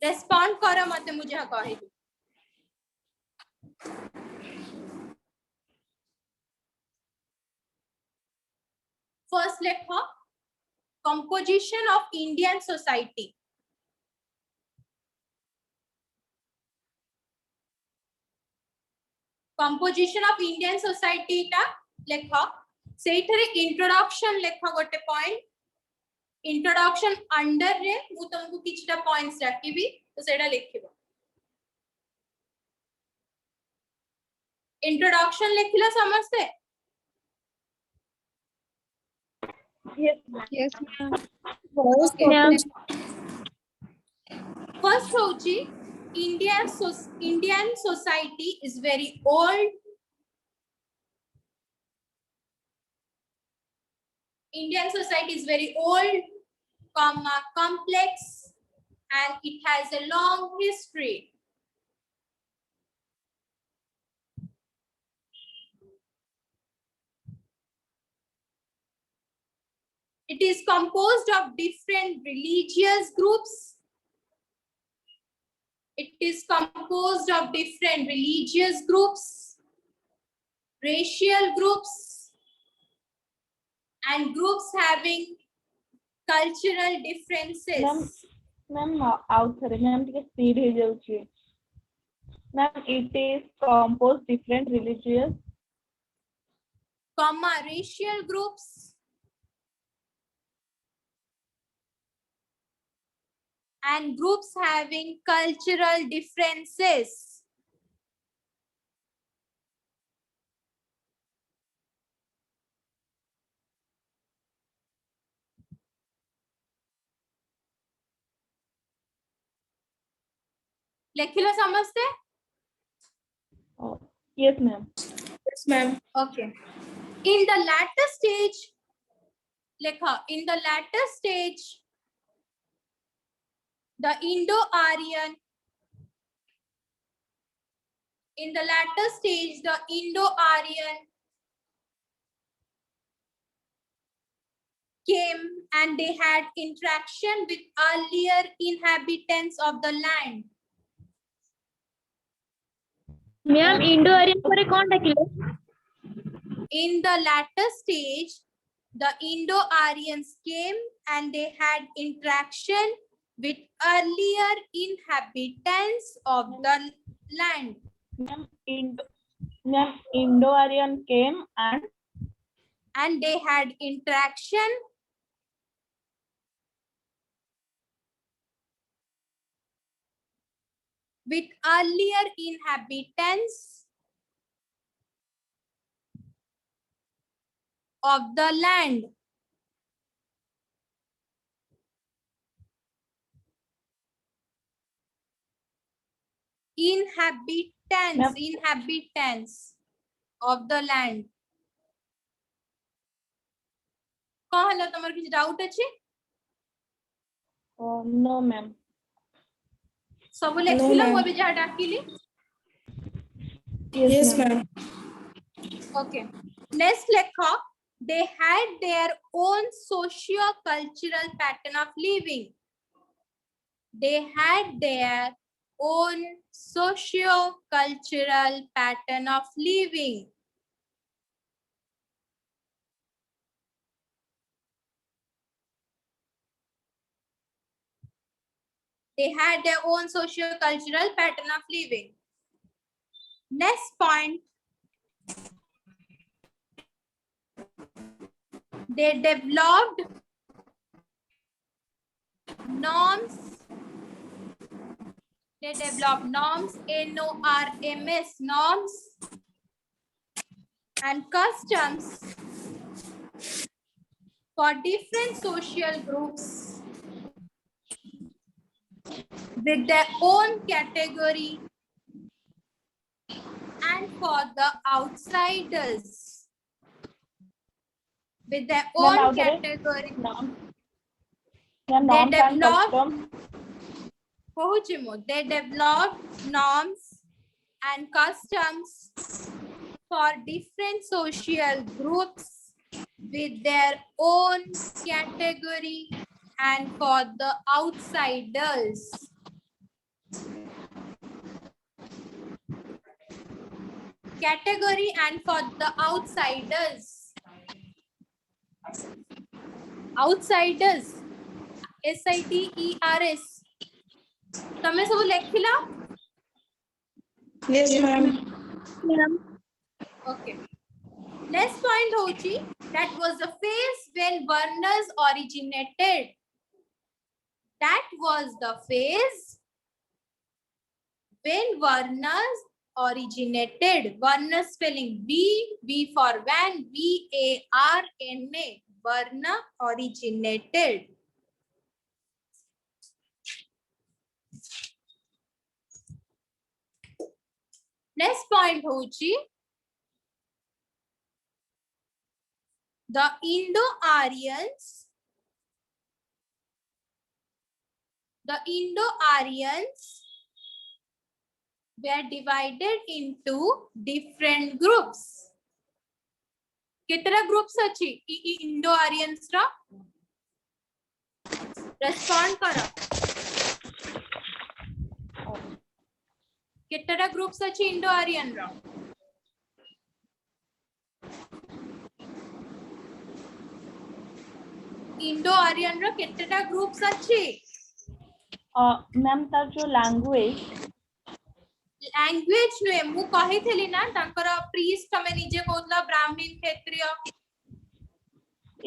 Respond करो मते मुझे कहि फर्स्ट लेखो composition of Indian society composition of Indian society टा लेख सेठरे इंट्रोडक्शन लेख गोटे पॉइंट इंट्रोडक्शन अंडर रे मु तुमको किछटा पॉइंट्स रखिबी तो सेटा लिखिबो इंट्रोडक्शन लिखिला समझते Yes, ma'am. ओके फर्स्ट होची Indian society is very old Indian society is very old, complex, and it has a long history. It is composed of different religious groups. It is composed of different religious groups, racial groups, and groups having cultural differences. Ma'am, out here, ma'am, take speed he जाउची. Ma'am, it is composed different religious, racial groups, and groups having cultural differences. लेखिलो समझते yes ma'am. Yes, ma'am. Okay. In the latter stage, lekha, in the latter stage, the Indo-Aryan, in the latter stage, the Indo-Aryan came and they had interaction with earlier inhabitants of the land. Ma'am Indo Aryan पर कौन डाकिले In the latter stage, the Indo-Aryans came and they had interaction with earlier inhabitants of the land. Ma'am, Indo-Aryan came and they had interaction with earlier inhabitants of the land. Inhabitants of the land. कौन हला तुम्हारे किसी doubt अच्छे? no ma'am. सब लेखिला वो भी जहाँ डाकिली? Yes, ma'am. Okay. Next lekha, they had their own socio-cultural pattern of living. They had their own socio-cultural pattern of living. They had their own socio-cultural pattern of living. Next point. They developed norms. They developed norms, NORMS, norms and customs for different social groups with their own category and for the outsiders with their own category. They developed norms and customs for different social groups with their own category and for the outsiders. Category and for the outsiders. Outsiders. SITERS. तमें सब लेखिला? Yes, ma'am. Okay. Next point होची, that was the phase when Varnas originated. That was the phase when Varnas originated. Varna spelling V for van, VARNA. Varna originated. Next point होची, the Indo-Aryans were divided into different groups. कितना groups अच्छी Indo Aryans रा? Respond करो. कितना groups अच्छी Indo Aryan रा? Indo Aryan रा कितना ग्रुप्स अच्छी? मैम तार जो लैंग्वेज नुहे मु कहि थेली ना तांकर प्रीस्ट हमें निजे कोतला ब्राह्मण क्षत्रिय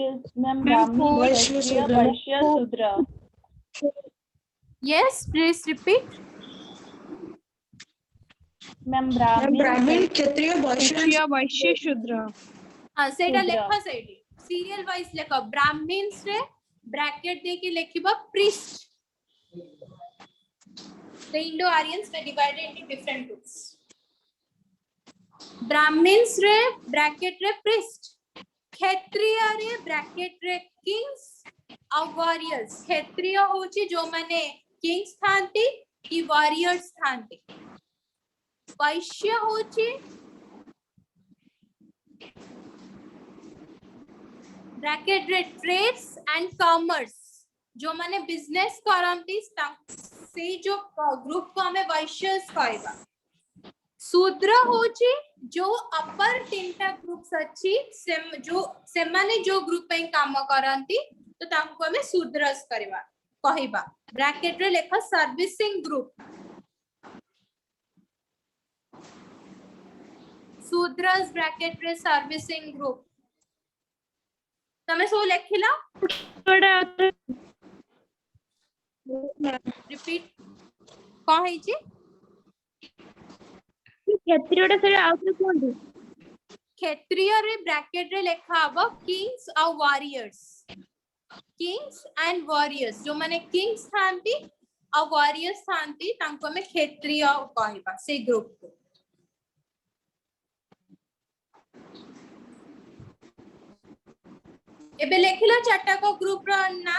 is मैम ब्राह्मण वैश्य शूद्र. Yes, please repeat. मैम ब्राह्मण क्षत्रिय वैश्य शूद्र. हां सेटा शूद्र. लेखा सेठी सीरियल वाइज लेख ब्राह्मण्स रे ब्रैकेट दे के लेखिबा priest. The Indo-Aryans were divided into different groups. Brahmins रे bracket रे priest, क्षत्रिय रे bracket रे kings और warriors. क्षत्रिय होची जो माने kings थांती कि warriors थांती. वैश्य होची bracket रे trades and commerce. जो माने बिजनेस करंती से जो ग्रुप को हमें वैश्यस कहबा. शूद्र होची जो अपर तीनटा ग्रुप्स अच्छी से माने जो ग्रुप पे काम करंती तो तांको हमें शूद्रस कहबा. ब्रैकेट रे लेखा सर्विसिंग ग्रुप. शूद्रस ब्रैकेट रे सर्विसिंग ग्रुप. तमे सो लेखिला? रिपीट कौन है जी? क्षत्रियटा से आउटरे कोन? क्षत्रिय रे ब्रैकेट रे लेखा हबो किंग्स और वॉरियर्स. किंग्स एंड वॉरियर्स जो माने किंग्स थांती और वॉरियर्स थांती तांको में क्षत्रिय कहबा से ग्रुप को. एबे लेखिला चारटा को ग्रुप रो ना.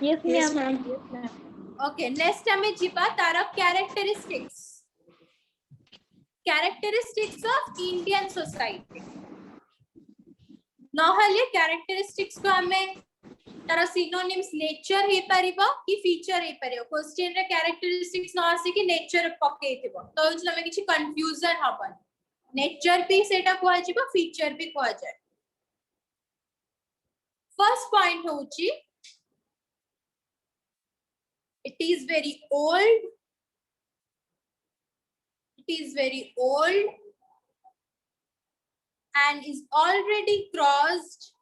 Yes, Yes, ma'am. ma'am. Okay next हमें जिबा तार characteristics. Characteristics of Indian society. नहले कैरेक्टरिस्टिक्स को हमें तार सिनोनिम्स नेचर हे परिबो कि फीचर हे परिबो. क्वेश्चन रे कैरेक्टरिस्टिक्स न आसी कि नेचर पकेइथिबो तो इसला में किछि कंफ्यूजन हबन. नेचर भी सेटा कोआ जिबो फीचर भी कोआ जाय. फर्स्ट पॉइंट होची it is very old. It is very old and is already crossed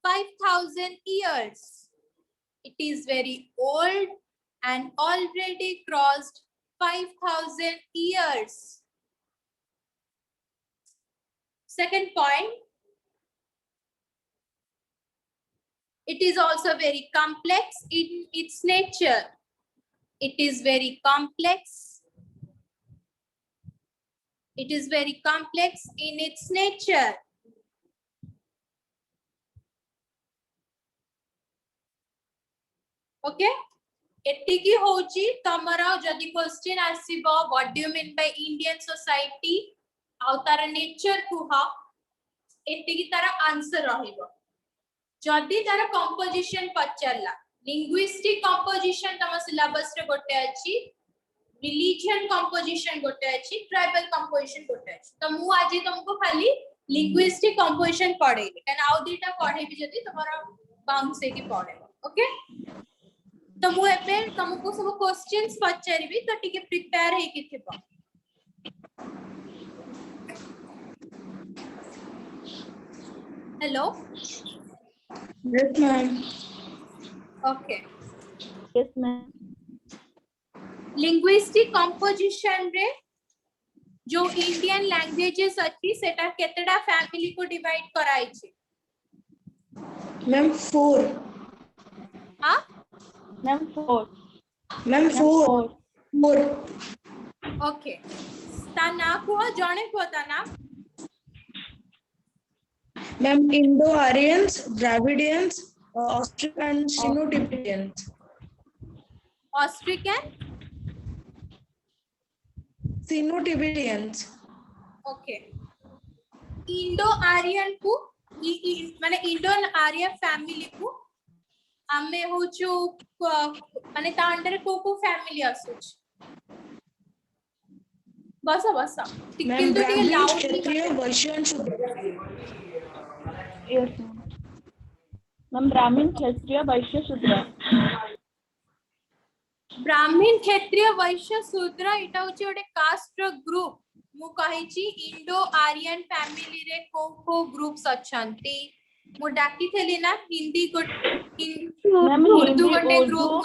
5,000 years. It is very old and already crossed 5,000 years. Second point, it is also very complex in its nature. It is very complex. It is very complex in its nature. Okay? एतिकी होची तमरा जदि question आसीबो what do you mean by Indian society आउ तार nature कुह एतिकी तार answer रहिबो जदि तार कंपोजिशन पचारला लिंग्विस्टिक कंपोजिशन तम सिलेबस रे गोटे अछि रिलीजियन कंपोजिशन गोटे अछि ट्राइबल कंपोजिशन गोटे अछि तो मु आज तुमको खाली लिंग्विस्टिक कंपोजिशन पढेबी कान आउ दुटा पढेबी जदि तमरा बाउंस से की पढेबो ओके तो मु एबे तुमको सब क्वेश्चंस पचारिबी तो टिके प्रिपेयर हे कि थिबो hello Yes, ma'am. Okay Yes, ma'am. Linguistic composition रे जो इंडियन लैंग्वेजेस अछि सेटा केतेडा फैमिली को डिवाइड कराई छी Ma'am, 4. हां Ma'am, 4. Ma'am, 4. 4. ओके ता ना को जणे को ता ना Ma'am, Indo-Aryans, Dravidians, Austric and Sino-Tibetans. Austric and Sino-Tibetans. Okay Indo Aryan को माने इंडो आर्य फैमिली को आमे होचु माने ता अंडर को फैमिली आसुच बस बस Ma'am, किंतु टिके Brahmin, loud Kshatriya, Vaishya and Shudra. Yes, ma'am. Ma'am, Brahmin, Kshatriya, Vaishya, Shudra. ब्राह्मण क्षत्रिय वैश्य शूद्र इटा होची ओटे कास्ट ग्रुप मु कहि छी इंडो आर्यन फैमिली रे को ग्रुप्स अछंती मु डाकी थेली ना हिंदी को Ma'am, उर्दू Hindi, गोटे Urdu, group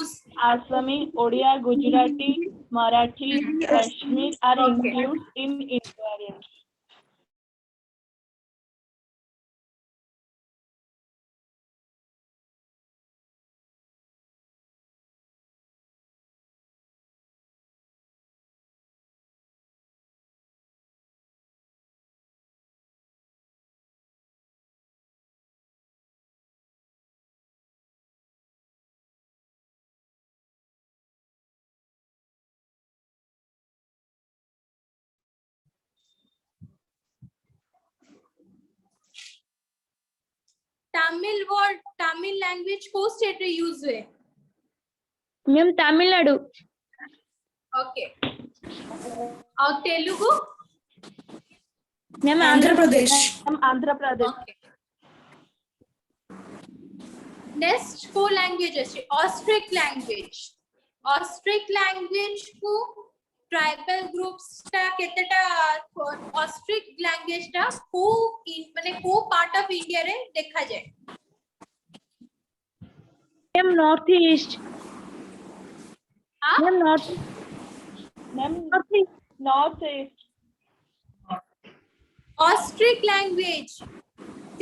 Assami, Odia, Gujarati, Marathi, Kashmir are Okay. included in Indo-Aryan. Tamil word Tamil language को स्टेट रे यूज हुए मैम तमिलनाडु ओके और Telugu ma'am Andhra Pradesh. Ma'am, Andhra Pradesh. Okay next को लैंग्वेज अछि ऑस्ट्रिक लैंग्वेज को tribal groups ता केतेटा Austric language ता को माने को पार्ट ऑफ इंडिया रे देखा जाय मैम नॉर्थ ईस्ट हां ma'am North Ma'am, North East North East. Austric language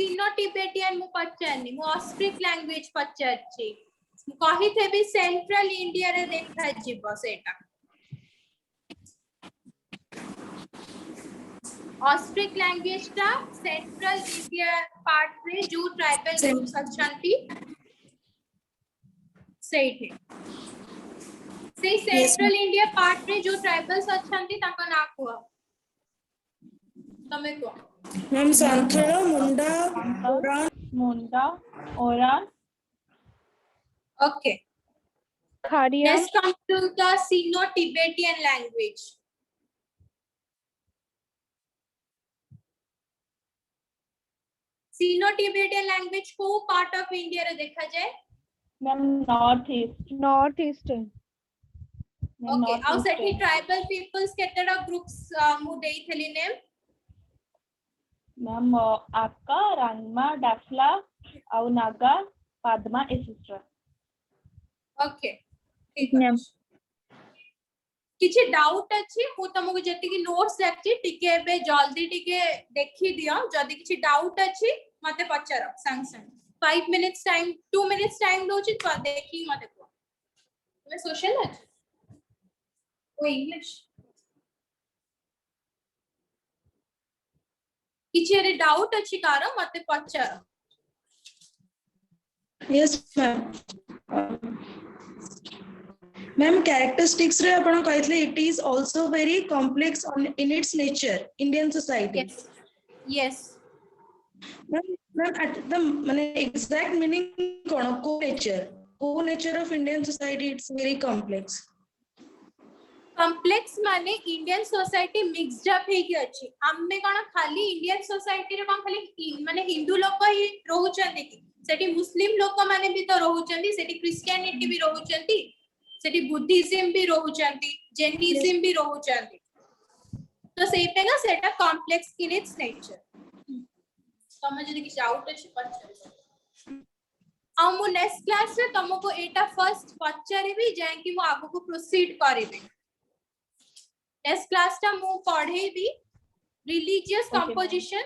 Sino Tibetan मु पचारनी मु ऑस्ट्रिक लैंग्वेज पचारची मु कहि थेबी सेंट्रल इंडिया रे देखा जिवो सेटा ऑस्ट्रिक लैंग्वेज ता सेंट्रल इंडिया पार्ट रे जो ट्राइबल ग्रुप्स अछंती सेठी से सेंट्रल इंडिया पार्ट रे जो ट्राइबल्स अछंती ताका ना को तमे को Ma'am, Santhala, Munda, Oran. Munda, Oran. Okay Kharia Let's come to the Sino-Tibetan language. Sino-Tibetan language को part of India रे देखा जाए. Ma'am, North East. North eastern Ma'am, Okay. North और सेठी Eastern. tribal peoples केतेडा groups मु देई थेली name. Ma'am, Akka, Rangma, Dafla, Au Naga, Padma, etc. Okay. ठीक Ma'am. अछि. किछि डाउट अछि मु तमको जति कि नोट्स देखछि टिके बे जल्दी टिके देखि दियो जदि किछि डाउट अछि मते पचारो संग संग 5 minutes टाइम 2 minutes टाइम दोछि तो देखि मते को तुमे सोशल अछि ओ इंग्लिश किछि रे डाउट अछि कार मते पचारो Yes, ma'am. मैम कैरेक्टरिस्टिक्स रे आपण कहथले it is also very complex in its nature Indian society yes yes ma'am at the माने एग्जैक्ट मीनिंग कोन को nature of Indian society it's very complex complex माने Indian society mixed up हेकी अछि हम्मे कोन खाली इंडियन सोसाइटी रे कोन खाली माने हिंदू लोक ही रहउचंदी कि सेठी मुस्लिम लोक माने भी तो रहउचंदी सेठी क्रिश्चियनिटी भी रहउचंदी सेठी बुद्धिज्म भी रहउचंदी जैनिज्म भी रहउचंदी तो सेटा ना सेटा कॉम्प्लेक्स इन इट्स नेचर तमे जदी कि डाउट अछि पछरे आ मु नेक्स्ट क्लास रे तुमको एटा फर्स्ट पछरे भी जाय कि मु आगु को प्रोसीड करिबे नेक्स्ट क्लास टा मु पढे भी रिलीजियस Okay, कंपोजिशन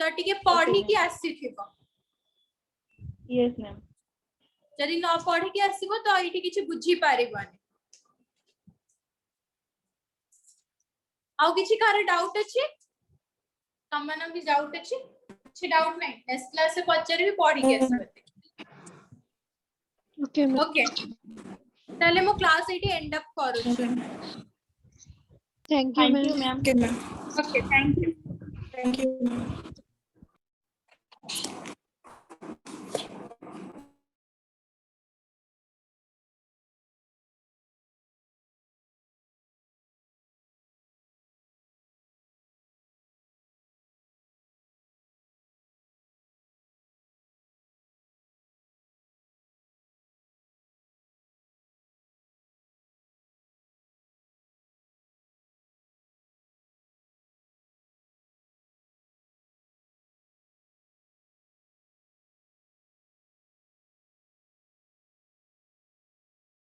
तो टिके पढी कि आसीथिबो yes ma'am जदी न पढी कि आसीबो तो एठी किछि बुझी पारिबोनी आउ किछि कार डाउट अछि तमन भी डाउट अछि किछि डाउट नै नेक्स्ट क्लास से पछरे भी पढी के आसीबे Okay, ma'am. ओके ताले मु क्लास एठी एंड अप करू Thank you, thank ma'am. you ma'am okay ma'am okay thank you thank you